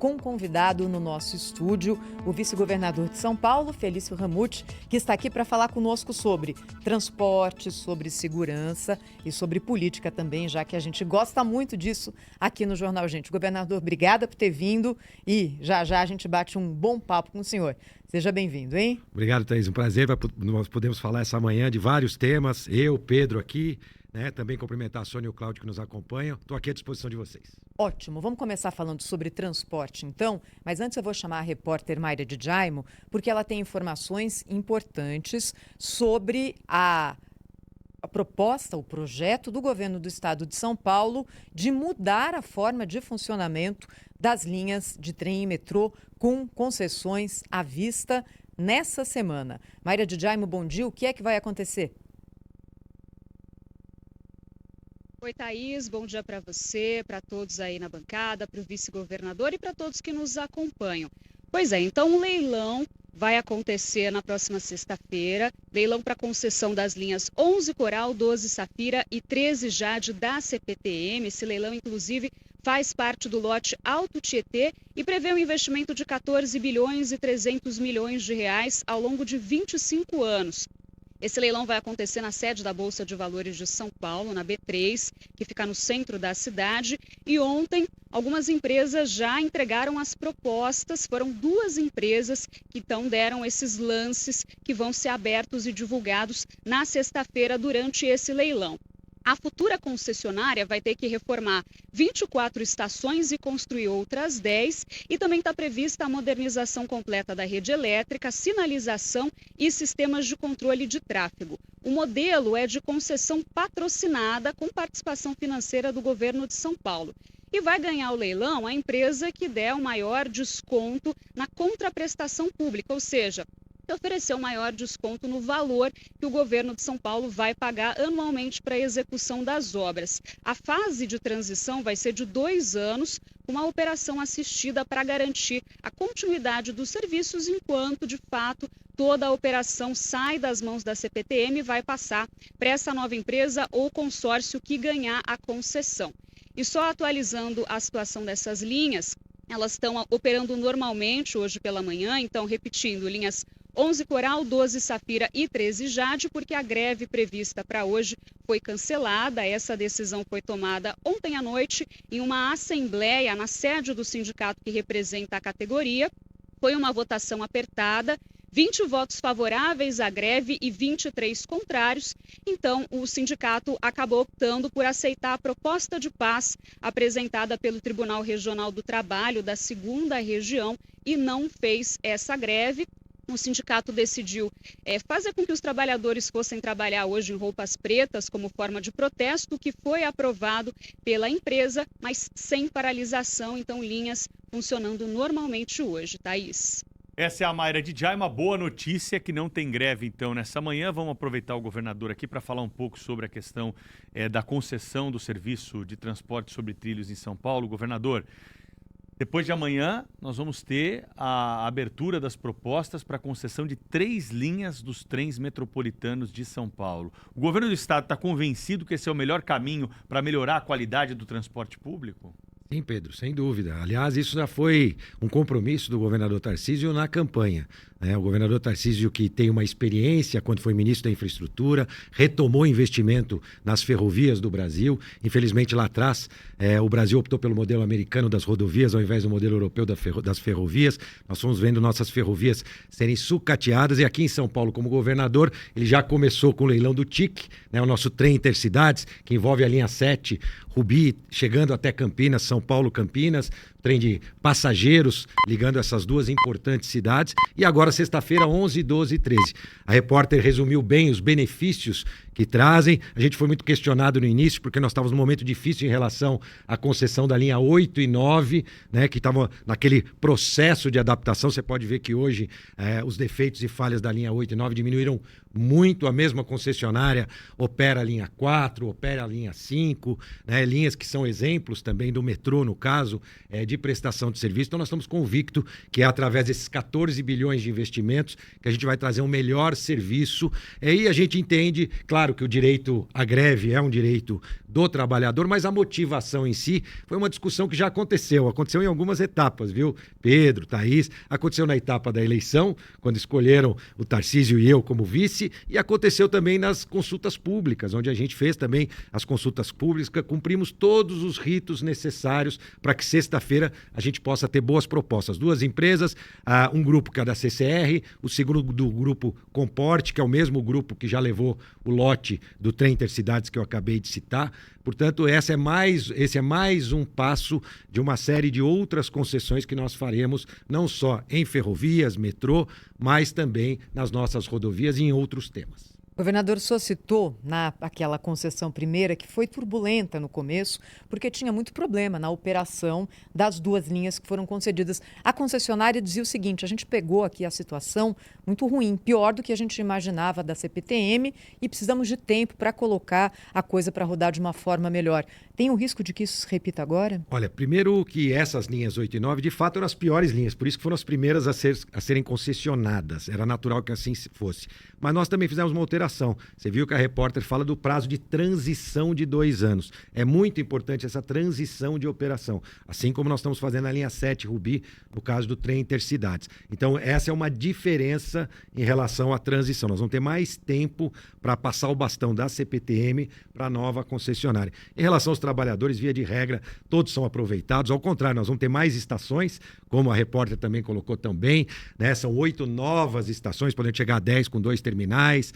com um convidado no nosso estúdio, o vice-governador de São Paulo, Felício Ramute, que está aqui para falar conosco sobre transporte, sobre segurança e sobre política também, já que a gente gosta muito disso aqui no Jornal Gente. Governador, obrigada por ter vindo e já a gente bate um bom papo com o senhor. Seja bem-vindo, hein? Obrigado, Thaís. Um prazer. Nós podemos falar essa manhã de vários temas. Eu, Pedro aqui, né? Também cumprimentar a Sônia e o Cláudio que nos acompanham. Estou aqui à disposição de vocês. Ótimo. Vamos começar falando sobre transporte, então. Mas antes eu vou chamar a repórter Mayra de Jaimo, porque ela tem informações importantes sobre a proposta, o projeto do governo do estado de São Paulo de mudar a forma de funcionamento das linhas de trem e metrô com concessões à vista nessa semana. Mayra de Jaimo, bom dia. O que é que vai acontecer? Oi, Thaís, bom dia para você, para todos aí na bancada, para o vice-governador e para todos que nos acompanham. Pois é, então o leilão vai acontecer na próxima sexta-feira, leilão para concessão das linhas 11 Coral, 12 Safira e 13 Jade da CPTM. Esse leilão, inclusive, faz parte do lote Alto Tietê e prevê um investimento de 14 bilhões e 300 milhões de reais ao longo de 25 anos. Esse leilão vai acontecer na sede da Bolsa de Valores de São Paulo, na B3, que fica no centro da cidade. E ontem, algumas empresas já entregaram as propostas. Foram 2 empresas que então deram esses lances que vão ser abertos e divulgados na sexta-feira durante esse leilão. A futura concessionária vai ter que reformar 24 estações e construir outras 10. E também está prevista a modernização completa da rede elétrica, sinalização e sistemas de controle de tráfego. O modelo é de concessão patrocinada com participação financeira do governo de São Paulo. E vai ganhar o leilão a empresa que der o maior desconto na contraprestação pública, ou seja, que ofereceu maior desconto no valor que o governo de São Paulo vai pagar anualmente para a execução das obras. A fase de transição vai ser de 2 anos, com uma operação assistida para garantir a continuidade dos serviços, enquanto, de fato, toda a operação sai das mãos da CPTM e vai passar para essa nova empresa ou consórcio que ganhar a concessão. E só atualizando a situação dessas linhas, elas estão operando normalmente hoje pela manhã, então, repetindo, linhas 11 Coral, 12 Safira e 13 Jade, porque a greve prevista para hoje foi cancelada. Essa decisão foi tomada ontem à noite em uma assembleia na sede do sindicato que representa a categoria. Foi uma votação apertada, 20 votos favoráveis à greve e 23 contrários. Então, o sindicato acabou optando por aceitar a proposta de paz apresentada pelo Tribunal Regional do Trabalho da 2ª Região e não fez essa greve. O sindicato decidiu fazer com que os trabalhadores fossem trabalhar hoje em roupas pretas como forma de protesto, que foi aprovado pela empresa, mas sem paralisação, então linhas funcionando normalmente hoje. Thaís. Essa é a Mayra de Jaimo, uma boa notícia que não tem greve então nessa manhã. Vamos aproveitar o governador aqui para falar um pouco sobre a questão da concessão do serviço de transporte sobre trilhos em São Paulo. Governador, depois de amanhã, nós vamos ter a abertura das propostas para a concessão de 3 linhas dos trens metropolitanos de São Paulo. O governo do estado está convencido que esse é o melhor caminho para melhorar a qualidade do transporte público? Sim, Pedro, sem dúvida. Aliás, isso já foi um compromisso do governador Tarcísio na campanha. O governador Tarcísio, que tem uma experiência quando foi ministro da Infraestrutura, retomou investimento nas ferrovias do Brasil. Infelizmente, lá atrás, o Brasil optou pelo modelo americano das rodovias ao invés do modelo europeu das ferrovias. Nós fomos vendo nossas ferrovias serem sucateadas e aqui em São Paulo, como governador, ele já começou com o leilão do TIC, o nosso trem intercidades, que envolve a linha 7, Rubi, chegando até Campinas, São Paulo, Campinas, trem de passageiros ligando essas 2 importantes cidades. E agora, sexta-feira, 11, 12 e 13. A repórter resumiu bem os benefícios que trazem. A gente foi muito questionado no início, porque nós estávamos num momento difícil em relação à concessão da linha 8 e 9, que estavam naquele processo de adaptação. Você pode ver que hoje os defeitos e falhas da linha 8 e 9 diminuíram muito. A mesma concessionária opera a linha 4, opera a linha 5, né? Linhas que são exemplos também do metrô, no caso, de prestação de serviço. Então, nós estamos convictos que é através desses 14 bilhões de investimentos que a gente vai trazer um melhor serviço. E a gente entende, claro, que o direito à greve é um direito do trabalhador, mas a motivação em si foi uma discussão que já aconteceu em algumas etapas, viu? Pedro, Thaís, aconteceu na etapa da eleição, quando escolheram o Tarcísio e eu como vice, e aconteceu também nas consultas públicas, onde a gente fez também as consultas públicas, cumprimos todos os ritos necessários para que sexta-feira a gente possa ter boas propostas. Duas empresas, um grupo que é da CCR, o segundo do grupo Comporte, que é o mesmo grupo que já levou o lote do trem Intercidades que eu acabei de citar. Portanto, esse é mais um passo de uma série de outras concessões que nós faremos, não só em ferrovias, metrô, mas também nas nossas rodovias e em outros temas. O governador só citou aquela concessão primeira que foi turbulenta no começo, porque tinha muito problema na operação das duas linhas que foram concedidas. A concessionária dizia o seguinte: a gente pegou aqui a situação muito ruim, pior do que a gente imaginava da CPTM, e precisamos de tempo para colocar a coisa para rodar de uma forma melhor. Tem o risco de que isso se repita agora? Olha, primeiro que essas linhas 8 e 9, de fato, eram as piores linhas, por isso que foram as primeiras a serem concessionadas. Era natural que assim fosse. Mas nós também fizemos uma alteração. Você viu que a repórter fala do prazo de transição de 2 anos. É muito importante essa transição de operação, assim como nós estamos fazendo na linha 7 Rubi, no caso do trem Intercidades. Então, essa é uma diferença em relação à transição. Nós vamos ter mais tempo para passar o bastão da CPTM para a nova concessionária. Em relação aos trabalhadores, via de regra, todos são aproveitados. Ao contrário, nós vamos ter mais estações, como a repórter também colocou tão bem, né? São 8 novas estações, podendo chegar a 10 com 2 terminais.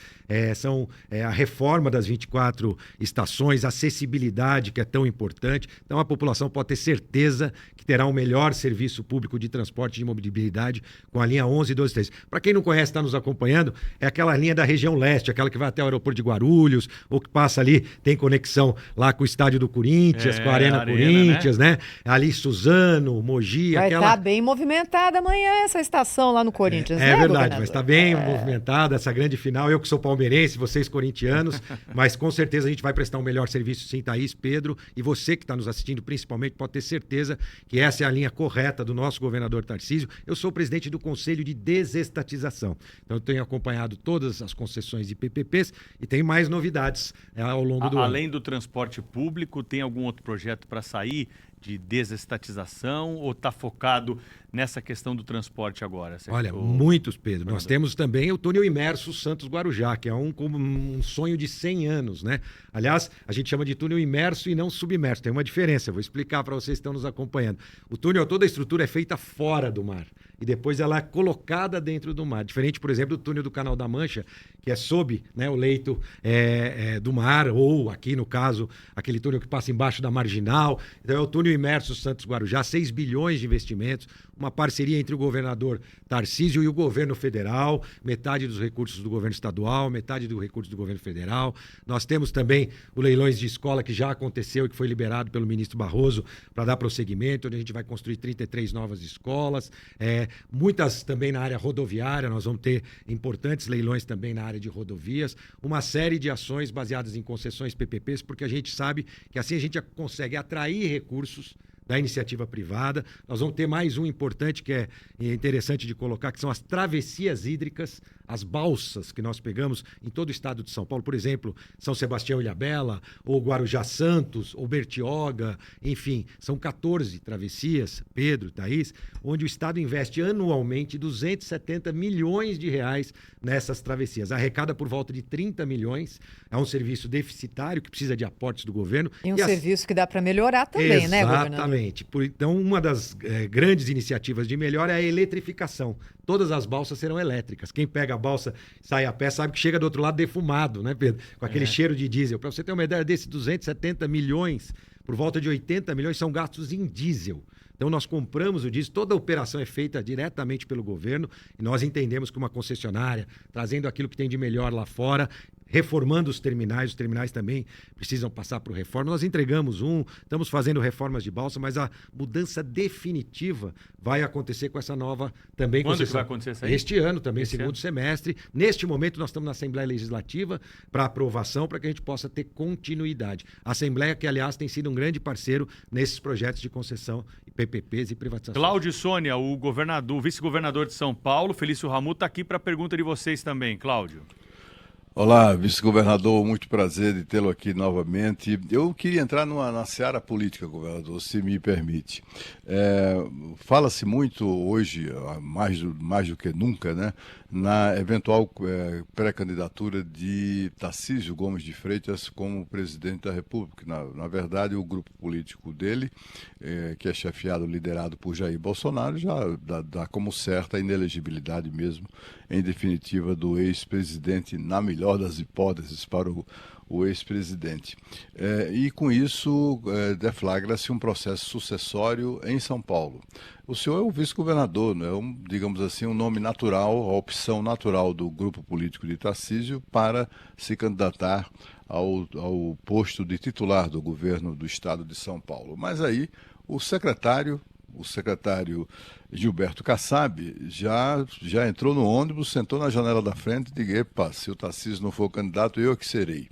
A reforma das 24 estações, a acessibilidade, que é tão importante. Então, a população pode ter certeza que terá um melhor serviço público de transporte de mobilidade com a linha 11 e 12 13. Para quem não conhece, está nos acompanhando, é aquela linha da região leste, aquela que vai até o aeroporto de Guarulhos, ou que passa ali, tem conexão lá com o estádio do Corinthians, com a Arena Corinthians, né? Ali Suzano, Mogi, vai estar bem movimentada amanhã essa estação lá no Corinthians, né, verdade, governador? vai estar bem movimentada essa grande final. Eu que sou palmeirense, vocês corintianos, mas com certeza a gente vai prestar um melhor serviço, sim, Thaís, Pedro, e você que está nos assistindo principalmente pode ter certeza que essa é a linha correta do nosso governador Tarcísio. Eu sou presidente do Conselho de Desestatização, então eu tenho acompanhado todas as concessões de PPPs e tem mais novidades ao longo do ano. Além do transporte público, tem algum outro projeto para sair de desestatização ou está focado nessa questão do transporte agora? Olha, muitos, Pedro. Nós temos também o túnel imerso Santos-Guarujá, que é um sonho de 100 anos, né? Aliás, a gente chama de túnel imerso e não submerso. Tem uma diferença, eu vou explicar para vocês que estão nos acompanhando. O túnel, toda a estrutura é feita fora do mar e depois ela é colocada dentro do mar. Diferente, por exemplo, do túnel do Canal da Mancha, que é sob, né, o leito do mar, ou aqui, no caso, aquele túnel que passa embaixo da Marginal. Então é o túnel imerso Santos-Guarujá, 6 bilhões de investimentos, uma parceria entre o governador Tarcísio e o governo federal, metade dos recursos do governo estadual, metade do recurso do governo federal. Nós temos também o leilões de escola, que já aconteceu e que foi liberado pelo ministro Barroso para dar prosseguimento, onde a gente vai construir 33 novas escolas, muitas também na área rodoviária. Nós vamos ter importantes leilões também na área de rodovias, uma série de ações baseadas em concessões PPPs, porque a gente sabe que assim a gente consegue atrair recursos da iniciativa privada. Nós vamos ter mais um importante que é interessante de colocar, que são as travessias hídricas, as balsas que nós pegamos em todo o estado de São Paulo, por exemplo, São Sebastião Ilhabela, ou Guarujá Santos, ou Bertioga, enfim, são 14 travessias, Pedro, Thaís, onde o estado investe anualmente 270 milhões de reais nessas travessias. Arrecada por volta de 30 milhões, é um serviço deficitário que precisa de aportes do governo. E um serviço que dá para melhorar também, né, governador? Exatamente. Então, uma das grandes iniciativas de melhora é a eletrificação. Todas as balsas serão elétricas. Quem pega a balsa, sai a pé, sabe que chega do outro lado defumado, né, Pedro? Com aquele cheiro de diesel. Para você ter uma ideia desses 270 milhões, por volta de 80 milhões são gastos em diesel. Então, nós compramos o diesel, toda a operação é feita diretamente pelo governo e nós entendemos que uma concessionária, trazendo aquilo que tem de melhor lá fora, reformando os terminais também precisam passar por reforma. Nós entregamos estamos fazendo reformas de balsa, mas a mudança definitiva vai acontecer com essa nova também Quando concessão. Que vai acontecer isso aí? Este ano também, segundo semestre. Neste momento nós estamos na Assembleia Legislativa para aprovação, para que a gente possa ter continuidade. A Assembleia que, aliás, tem sido um grande parceiro nesses projetos de concessão, PPPs e privatização. Cláudio e Sônia, o vice-governador de São Paulo, Felício Ramute, está aqui para a pergunta de vocês também. Cláudio. Olá, vice-governador, muito prazer de tê-lo aqui novamente. Eu queria entrar na seara política, governador, se me permite. Fala-se muito hoje, mais do que nunca, né, na eventual pré-candidatura de Tarcísio Gomes de Freitas como presidente da República. Na verdade, o grupo político dele, que é chefiado, liderado por Jair Bolsonaro, já dá como certa a inelegibilidade mesmo, em definitiva, do ex-presidente, na melhor das hipóteses, para o ex-presidente. E com isso deflagra-se um processo sucessório em São Paulo. O senhor é o vice-governador, né? Digamos assim, um nome natural, a opção natural do grupo político de Tarcísio para se candidatar ao posto de titular do governo do estado de São Paulo. Mas aí o secretário Gilberto Kassab já entrou no ônibus, sentou na janela da frente e disse: epa, se o Tarcísio não for candidato, eu que serei.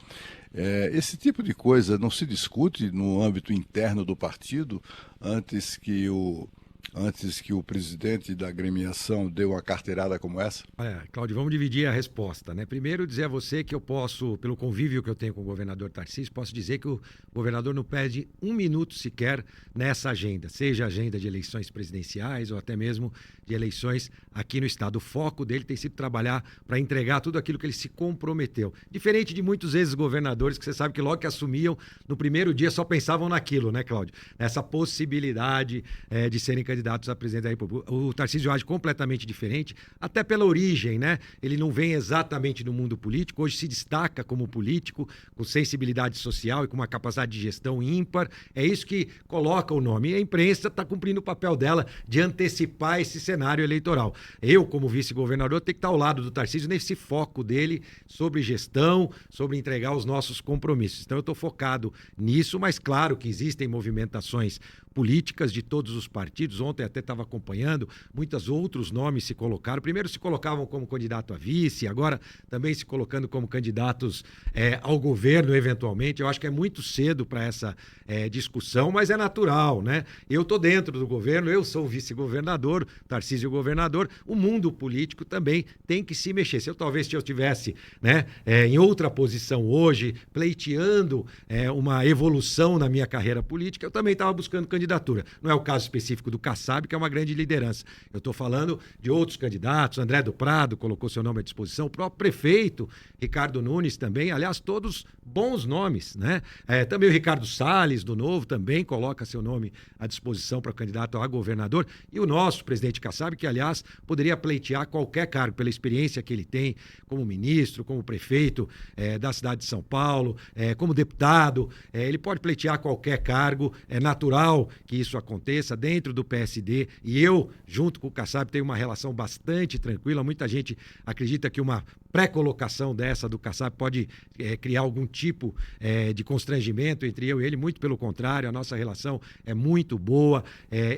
Esse tipo de coisa não se discute no âmbito interno do partido antes que o presidente da agremiação dê uma carteirada como essa? Cláudio, vamos dividir a resposta, né? Primeiro, dizer a você que eu posso, pelo convívio que eu tenho com o governador Tarcísio, posso dizer que o governador não perde um minuto sequer nessa agenda, seja a agenda de eleições presidenciais ou até mesmo de eleições aqui no estado. O foco dele tem sido trabalhar para entregar tudo aquilo que ele se comprometeu. Diferente de muitos ex-governadores que você sabe que logo que assumiam, no primeiro dia só pensavam naquilo, né, Cláudio? Nessa possibilidade de serem candidatos a presidente da República. O Tarcísio age completamente diferente, até pela origem, né? Ele não vem exatamente do mundo político, hoje se destaca como político, com sensibilidade social e com uma capacidade de gestão ímpar. É isso que coloca o nome. E a imprensa está cumprindo o papel dela de antecipar esse cenário eleitoral. Eu, como vice-governador, tenho que estar ao lado do Tarcísio nesse foco dele sobre gestão, sobre entregar os nossos compromissos. Então eu estou focado nisso, mas claro que existem movimentações políticas de todos os partidos. Ontem até estava acompanhando, muitos outros nomes se colocaram. Primeiro se colocavam como candidato a vice, agora também se colocando como candidatos ao governo, eventualmente. Eu acho que é muito cedo para essa discussão, mas é natural, né? Eu estou dentro do governo, eu sou o vice-governador, Tarcísio governador. O mundo político também tem que se mexer. Se eu estivesse, né, em outra posição hoje, pleiteando uma evolução na minha carreira política, eu também estava buscando candidatura. Não é o caso específico do Kassab, que é uma grande liderança. Eu estou falando de outros candidatos. André do Prado colocou seu nome à disposição, o próprio prefeito Ricardo Nunes também, aliás, todos bons nomes, né? Também o Ricardo Salles, do Novo, também coloca seu nome à disposição para candidato a governador. E o nosso presidente Kassab, que, aliás, poderia pleitear qualquer cargo pela experiência que ele tem como ministro, como prefeito da cidade de São Paulo, como deputado. Ele pode pleitear qualquer cargo, é natural que isso aconteça dentro do PSD, e eu, junto com o Kassab, tenho uma relação bastante tranquila. Muita gente acredita que uma pré-colocação dessa do Kassab pode criar algum tipo de constrangimento entre eu e ele. Muito pelo contrário, a nossa relação é muito boa.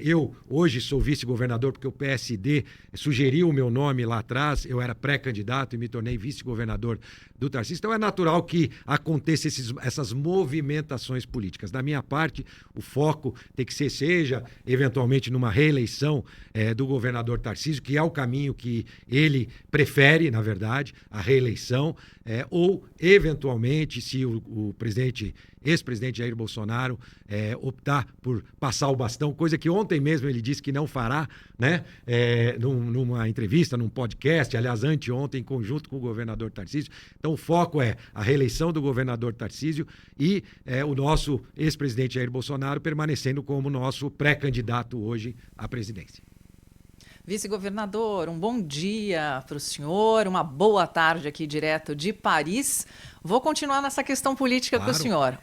Eu hoje sou vice-governador porque o PSD sugeriu o meu nome lá atrás, eu era pré-candidato e me tornei vice-governador do Tarcísio. Então é natural que aconteça essas movimentações políticas. Da minha parte, o foco tem que ser, seja eventualmente numa reeleição do governador Tarcísio, que é o caminho que ele prefere, na verdade, a reeleição, ou eventualmente, se o ex-presidente Jair Bolsonaro optar por passar o bastão, coisa que ontem mesmo ele disse que não fará, né? Numa entrevista, num podcast, aliás, anteontem, em conjunto com o governador Tarcísio. Então o foco é a reeleição do governador Tarcísio e o nosso ex-presidente Jair Bolsonaro permanecendo como nosso pré-candidato hoje à presidência. Vice-governador, um bom dia para o senhor, uma boa tarde aqui direto de Paris. Vou continuar nessa questão política com o senhor.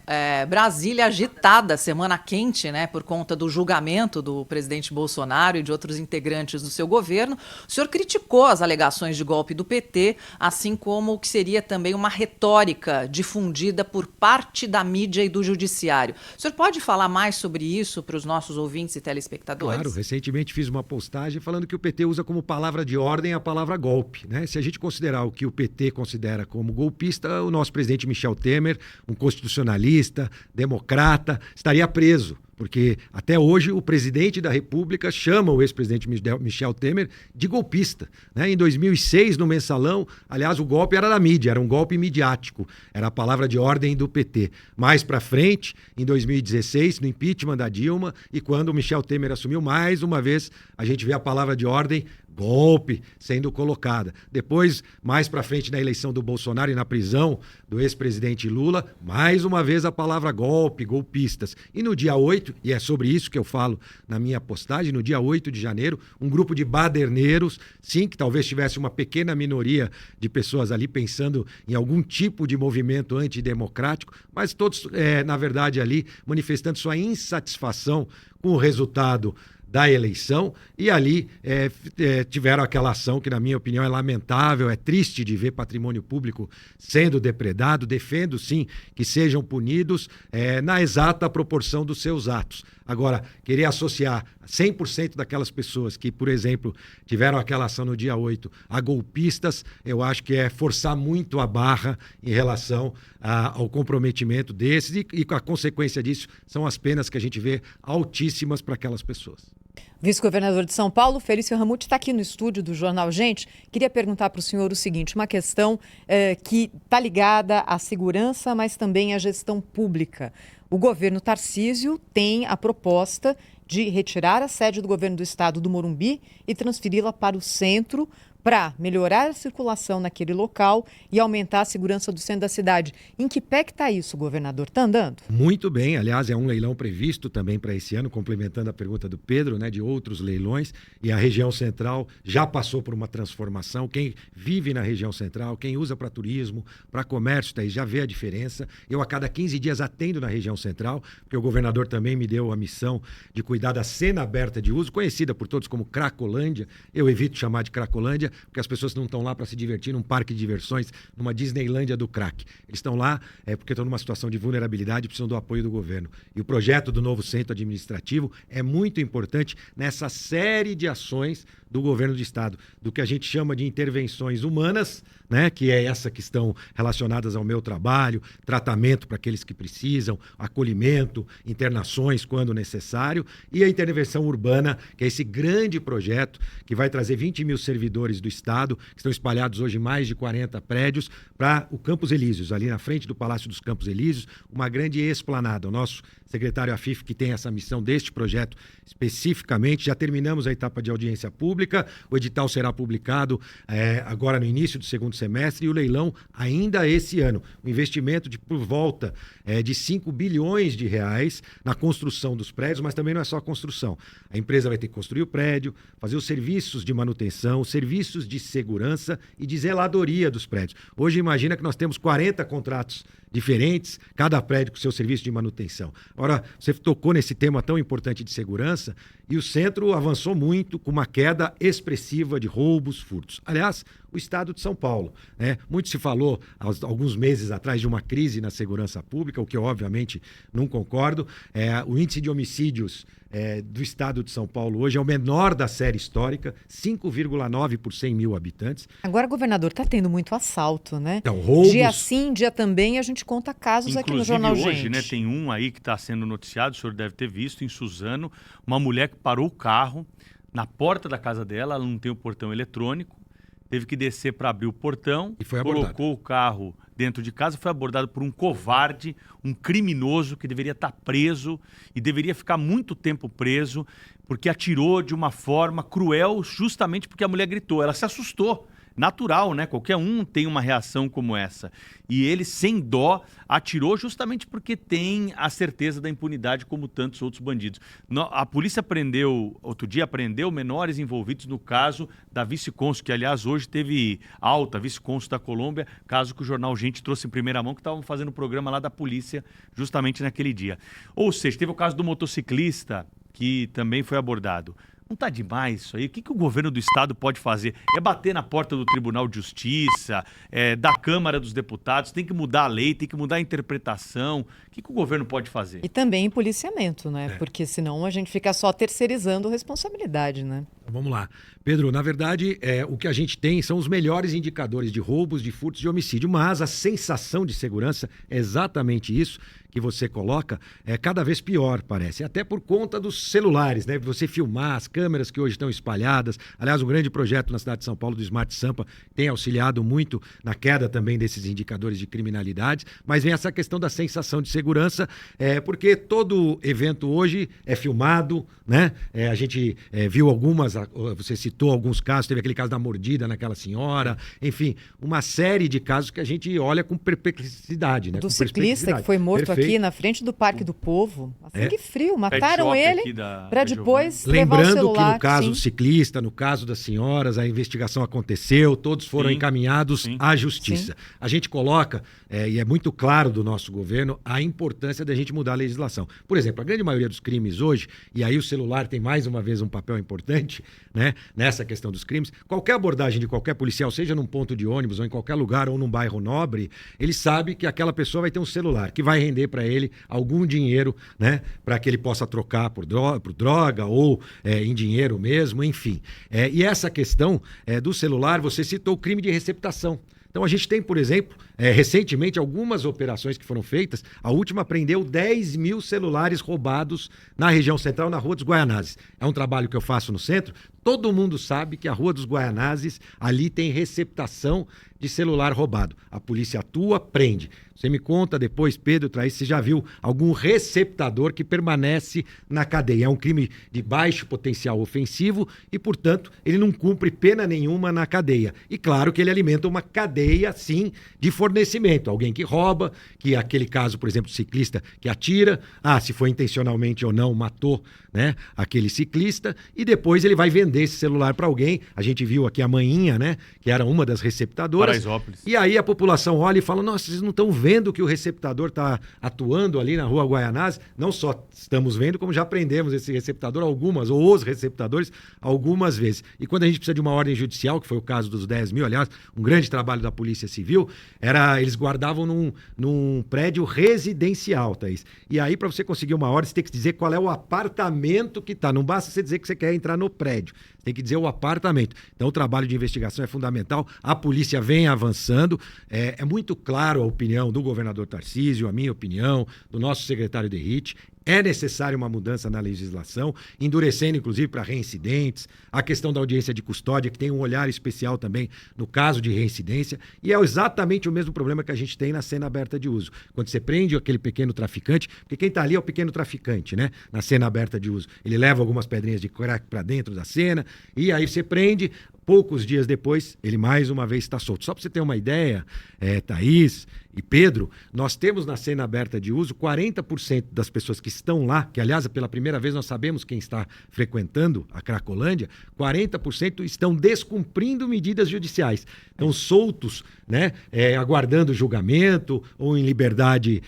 Brasília agitada, semana quente, né, por conta do julgamento do presidente Bolsonaro e de outros integrantes do seu governo. O senhor criticou as alegações de golpe do PT, assim como o que seria também uma retórica difundida por parte da mídia e do judiciário. O senhor pode falar mais sobre isso para os nossos ouvintes e telespectadores? Claro, recentemente fiz uma postagem falando que o PT usa como palavra de ordem a palavra golpe, né? Se a gente considerar o que o PT considera como golpista, o nosso presidente Michel Temer, um constitucionalista, democrata, estaria preso. Porque até hoje o presidente da República chama o ex-presidente Michel Temer de golpista, né? Em 2006, no Mensalão, aliás, o golpe era da mídia, era um golpe midiático, era a palavra de ordem do PT. Mais para frente, em 2016, no impeachment da Dilma, e quando o Michel Temer assumiu, mais uma vez, a gente vê a palavra de ordem golpe sendo colocada. Depois, mais para frente, na eleição do Bolsonaro e na prisão do ex-presidente Lula, mais uma vez a palavra golpe, golpistas. E no dia 8, e é sobre isso que eu falo na minha postagem, no dia 8 de janeiro, um grupo de baderneiros, sim, que talvez tivesse uma pequena minoria de pessoas ali pensando em algum tipo de movimento antidemocrático, mas todos, na verdade, ali manifestando sua insatisfação com o resultado da eleição, e ali tiveram aquela ação que, na minha opinião, é lamentável, é triste de ver patrimônio público sendo depredado. Defendo, sim, que sejam punidos na exata proporção dos seus atos. Agora, querer associar 100% daquelas pessoas que, por exemplo, tiveram aquela ação no dia 8 a golpistas, eu acho que é forçar muito a barra em relação ao comprometimento desses, e a consequência disso são as penas que a gente vê altíssimas para aquelas pessoas. Vice-governador de São Paulo, Felício Ramute, está aqui no estúdio do Jornal Gente. Queria perguntar para o senhor o seguinte, uma questão que está ligada à segurança, mas também à gestão pública. O governo Tarcísio tem a proposta de retirar a sede do governo do estado do Morumbi e transferi-la para o centro, para melhorar a circulação naquele local e aumentar a segurança do centro da cidade. Em que pé que está isso, governador? Está andando? Muito bem, aliás, é um leilão previsto também para esse ano, complementando a pergunta do Pedro, né, de outros leilões, e a região central já passou por uma transformação. Quem vive na região central, quem usa para turismo, para comércio, tá aí, já vê a diferença. Eu a cada 15 dias atendo na região central, porque o governador também me deu a missão de cuidar da cena aberta de uso, conhecida por todos como Cracolândia. Eu evito chamar de Cracolândia, porque as pessoas não estão lá para se divertir num parque de diversões, numa Disneylândia do crack. Eles estão lá porque estão numa situação de vulnerabilidade e precisam do apoio do governo. E o projeto do novo centro administrativo é muito importante nessa série de ações do governo do estado, do que a gente chama de intervenções humanas, né, que é essa que estão relacionadas ao meu trabalho, tratamento para aqueles que precisam, acolhimento, internações quando necessário, e a intervenção urbana, que é esse grande projeto que vai trazer 20 mil servidores do estado, que estão espalhados hoje em mais de 40 prédios, para o Campos Elíseos, ali na frente do Palácio dos Campos Elíseos, uma grande esplanada. O nosso secretário Afif, que tem essa missão deste projeto especificamente, já terminamos a etapa de audiência pública, o edital será publicado agora no início do segundo semestre, e o leilão ainda esse ano. Um investimento de por volta de 5 bilhões de reais na construção dos prédios, mas também não é só a construção. A empresa vai ter que construir o prédio, fazer os serviços de manutenção, serviços de segurança e de zeladoria dos prédios. Hoje imagina que nós temos 40 contratos diferentes, cada prédio com seu serviço de manutenção. Agora, você tocou nesse tema tão importante de segurança, e o centro avançou muito com uma queda expressiva de roubos, furtos. Aliás, o estado de São Paulo, né? Muito se falou há alguns meses atrás de uma crise na segurança pública, o que eu obviamente não concordo. O índice de homicídios do estado de São Paulo hoje é o menor da série histórica, 5,9 por 100 mil habitantes. Agora, governador, está tendo muito assalto, né? Então, roubos... Dia sim, dia também, a gente conta casos Inclusive, aqui no Jornal hoje, Gente. né, tem um aí que está sendo noticiado, o senhor deve ter visto, em Suzano, uma mulher que parou o carro na porta da casa dela, ela não tem o portão eletrônico, teve que descer para abrir o portão, e foi colocou o carro dentro de casa, foi abordado por um covarde, um criminoso que deveria estar preso e deveria ficar muito tempo preso, porque atirou de uma forma cruel, justamente porque a mulher gritou. Ela se assustou. natural, né? Qualquer um tem uma reação como essa. E ele, sem dó, atirou justamente porque tem a certeza da impunidade como tantos outros bandidos. A polícia outro dia prendeu menores envolvidos no caso da vice-cônsul, que aliás hoje teve alta, vice-cônsul da Colômbia, caso que o jornal Gente trouxe em primeira mão, que estavam fazendo o programa lá da polícia justamente naquele dia. Ou seja, teve o caso do motociclista, que também foi abordado. Não está demais isso aí? O que o governo do estado pode fazer? É bater na porta do Tribunal de Justiça, da Câmara dos Deputados, tem que mudar a lei, tem que mudar a interpretação. O que o governo pode fazer? E também policiamento, né? Porque senão a gente fica só terceirizando responsabilidade, né? Vamos lá. Pedro, na verdade, o que a gente tem são os melhores indicadores de roubos, de furtos e de homicídio, mas a sensação de segurança é exatamente isso que você coloca, é cada vez pior, parece. Até por conta dos celulares, né? Você filmar as câmeras que hoje estão espalhadas. Aliás, um grande projeto na cidade de São Paulo do Smart Sampa tem auxiliado muito na queda também desses indicadores de criminalidade, mas vem essa questão da sensação de segurança, porque todo evento hoje é filmado, né? A gente viu você citou alguns casos, teve aquele caso da mordida naquela senhora, enfim, uma série de casos que a gente olha com perplexidade, né? Do ciclista que foi morto aqui na frente do Parque do Povo, a sangue frio, mataram ele para depois levar o celular. Lembrando que no caso do ciclista, no caso das senhoras, a investigação aconteceu, todos foram encaminhados à justiça. Sim. A gente coloca, e é muito claro do nosso governo, a importância da gente mudar a legislação. Por exemplo, a grande maioria dos crimes hoje, e aí o celular tem mais uma vez um papel importante, né, nessa questão dos crimes, qualquer abordagem de qualquer policial, seja num ponto de ônibus ou em qualquer lugar ou num bairro nobre, ele sabe que aquela pessoa vai ter um celular que vai render para ele algum dinheiro, né, para que ele possa trocar por droga ou em dinheiro mesmo, enfim. E essa questão do celular, você citou o crime de receptação. Então a gente tem, por exemplo, recentemente algumas operações que foram feitas. A última prendeu 10 mil celulares roubados na região central, na Rua dos Guaianazes. É um trabalho que eu faço no centro. Todo mundo sabe que a Rua dos Guaianazes, ali tem receptação de celular roubado. A polícia atua, prende. Você me conta depois, Pedro Trais, se já viu algum receptador que permanece na cadeia. É um crime de baixo potencial ofensivo e, portanto, ele não cumpre pena nenhuma na cadeia. E claro que ele alimenta uma cadeia, sim, de fornecimento. Alguém que rouba, que aquele caso, por exemplo, do ciclista que atira, se foi intencionalmente ou não, matou, né, aquele ciclista, e depois ele vai vender esse celular para alguém. A gente viu aqui a Maninha, né, que era uma das receptadoras. Paraisópolis. E aí a população olha e fala, nossa, vocês não estão vendo que o receptador está atuando ali na Rua Guaianazes? Não só estamos vendo, como já prendemos esse receptador ou os receptadores algumas vezes. E quando a gente precisa de uma ordem judicial, que foi o caso dos 10 mil, aliás, um grande trabalho da Polícia Civil, eles guardavam num prédio residencial, Thaís. E aí, para você conseguir uma ordem, você tem que dizer qual é o apartamento que está. Não basta você dizer que você quer entrar no prédio. Você tem que dizer o apartamento. Então, o trabalho de investigação é fundamental. A polícia vem avançando. É muito claro a opinião do governador Tarcísio, a minha opinião, do nosso secretário Derrite. É necessária uma mudança na legislação, endurecendo, inclusive, para reincidentes, a questão da audiência de custódia, que tem um olhar especial também no caso de reincidência, e é exatamente o mesmo problema que a gente tem na cena aberta de uso. Quando você prende aquele pequeno traficante, porque quem está ali é o pequeno traficante, né? Na cena aberta de uso. Ele leva algumas pedrinhas de crack para dentro da cena, e aí você prende, poucos dias depois, ele mais uma vez está solto. Só para você ter uma ideia, Thaís e Pedro, nós temos na cena aberta de uso 40% das pessoas que estão lá, que aliás pela primeira vez nós sabemos quem está frequentando a Cracolândia, 40% estão descumprindo medidas judiciais. Estão soltos, né, aguardando julgamento ou em liberdade,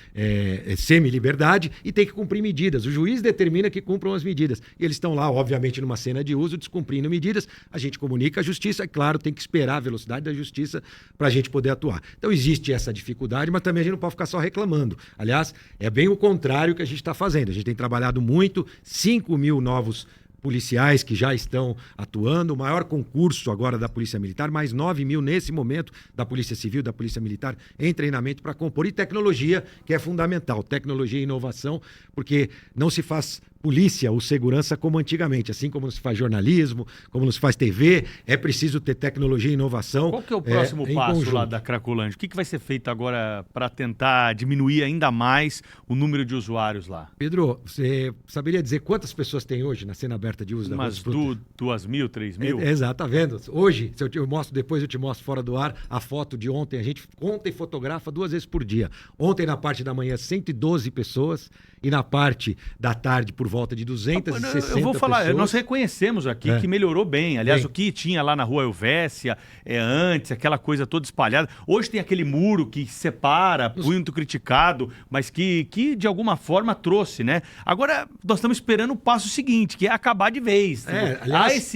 semi-liberdade, e tem que cumprir medidas. O juiz determina que cumpram as medidas. E eles estão lá, obviamente, numa cena de uso, descumprindo medidas. A gente comunica a justiça, é claro, tem que esperar a velocidade da justiça para a gente poder atuar. Então existe essa dificuldade, mas também a gente não pode ficar só reclamando. Aliás, é bem o contrário que a gente está fazendo. A gente tem trabalhado muito, 5 mil novos policiais que já estão atuando, o maior concurso agora da Polícia Militar, mais 9 mil nesse momento da Polícia Civil, da Polícia Militar, em treinamento para compor, e tecnologia, que é fundamental, tecnologia e inovação, porque não se faz polícia ou segurança como antigamente, assim como se faz jornalismo, como se faz TV, é preciso ter tecnologia e inovação. Qual que é o próximo passo conjunto lá da Cracolândia? O que vai ser feito agora para tentar diminuir ainda mais o número de usuários lá? Pedro, você saberia dizer quantas pessoas tem hoje na cena aberta de uso da Umas fruta? 2.000, 3.000? Exato, tá vendo? Hoje, se eu mostro depois, eu te mostro fora do ar a foto de ontem. A gente ontem fotografa 2 vezes por dia. Ontem, na parte da manhã, 112 pessoas e na parte da tarde, por volta de 260 Eu vou falar, pessoas. nós reconhecemos aqui que melhorou bem. Aliás, o que tinha lá na Rua Helvécia antes, aquela coisa toda espalhada. Hoje tem aquele muro que separa, muito criticado, mas que de alguma forma trouxe, né? Agora, nós estamos esperando o passo seguinte, que é acabar de vez. Aliás,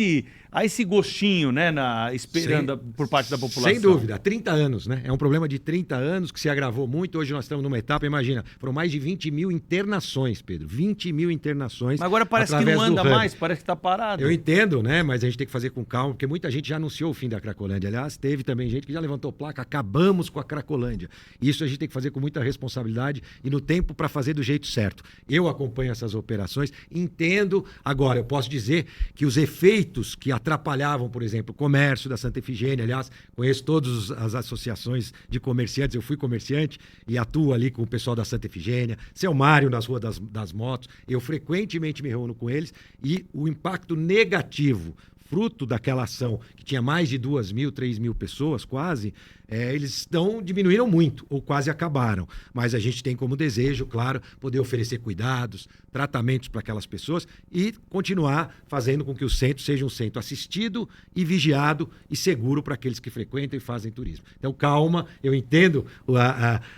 Há esse gostinho, né, esperando por parte da população. Sem dúvida, há 30 anos, né? É um problema de 30 anos que se agravou muito. Hoje nós estamos numa etapa, imagina, foram mais de 20 mil internações, Pedro. 20 mil internações. Mas agora parece que não anda mais, parece que está parado. Eu entendo, né? Mas a gente tem que fazer com calma, porque muita gente já anunciou o fim da Cracolândia. Aliás, teve também gente que já levantou placa, acabamos com a Cracolândia. Isso a gente tem que fazer com muita responsabilidade e no tempo para fazer do jeito certo. Eu acompanho essas operações, entendo. Agora, eu posso dizer que os efeitos que atrapalhavam, por exemplo, o comércio da Santa Efigênia. Aliás, conheço todas as associações de comerciantes, eu fui comerciante e atuo ali com o pessoal da Santa Efigênia, seu Mário nas ruas das motos, eu frequentemente me reúno com eles e o impacto negativo fruto daquela ação que tinha mais de 2.000, 3.000 pessoas quase, eles diminuíram muito ou quase acabaram. Mas a gente tem como desejo, claro, poder oferecer cuidados, tratamentos para aquelas pessoas e continuar fazendo com que o centro seja um centro assistido e vigiado e seguro para aqueles que frequentam e fazem turismo. Então, calma, eu entendo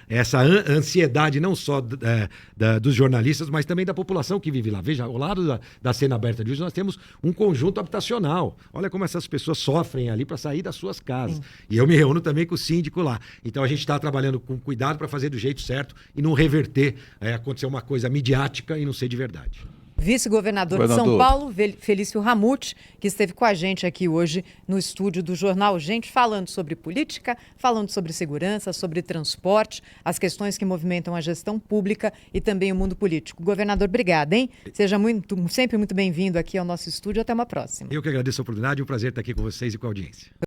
essa ansiedade não só dos jornalistas, mas também da população que vive lá. Veja, ao lado da cena aberta de hoje, nós temos um conjunto habitacional. Olha como essas pessoas sofrem ali para sair das suas casas. Sim. E eu me reúno também com o síndico lá. Então a gente está trabalhando com cuidado para fazer do jeito certo e não reverter, acontecer uma coisa midiática e não ser de verdade. Vice-governador de São Paulo, Felício Ramute, que esteve com a gente aqui hoje no estúdio do Jornal Gente, falando sobre política, falando sobre segurança, sobre transporte, as questões que movimentam a gestão pública e também o mundo político. Governador, obrigada, hein? Seja sempre muito bem-vindo aqui ao nosso estúdio. Até uma próxima. Eu que agradeço a oportunidade, um prazer estar aqui com vocês e com a audiência.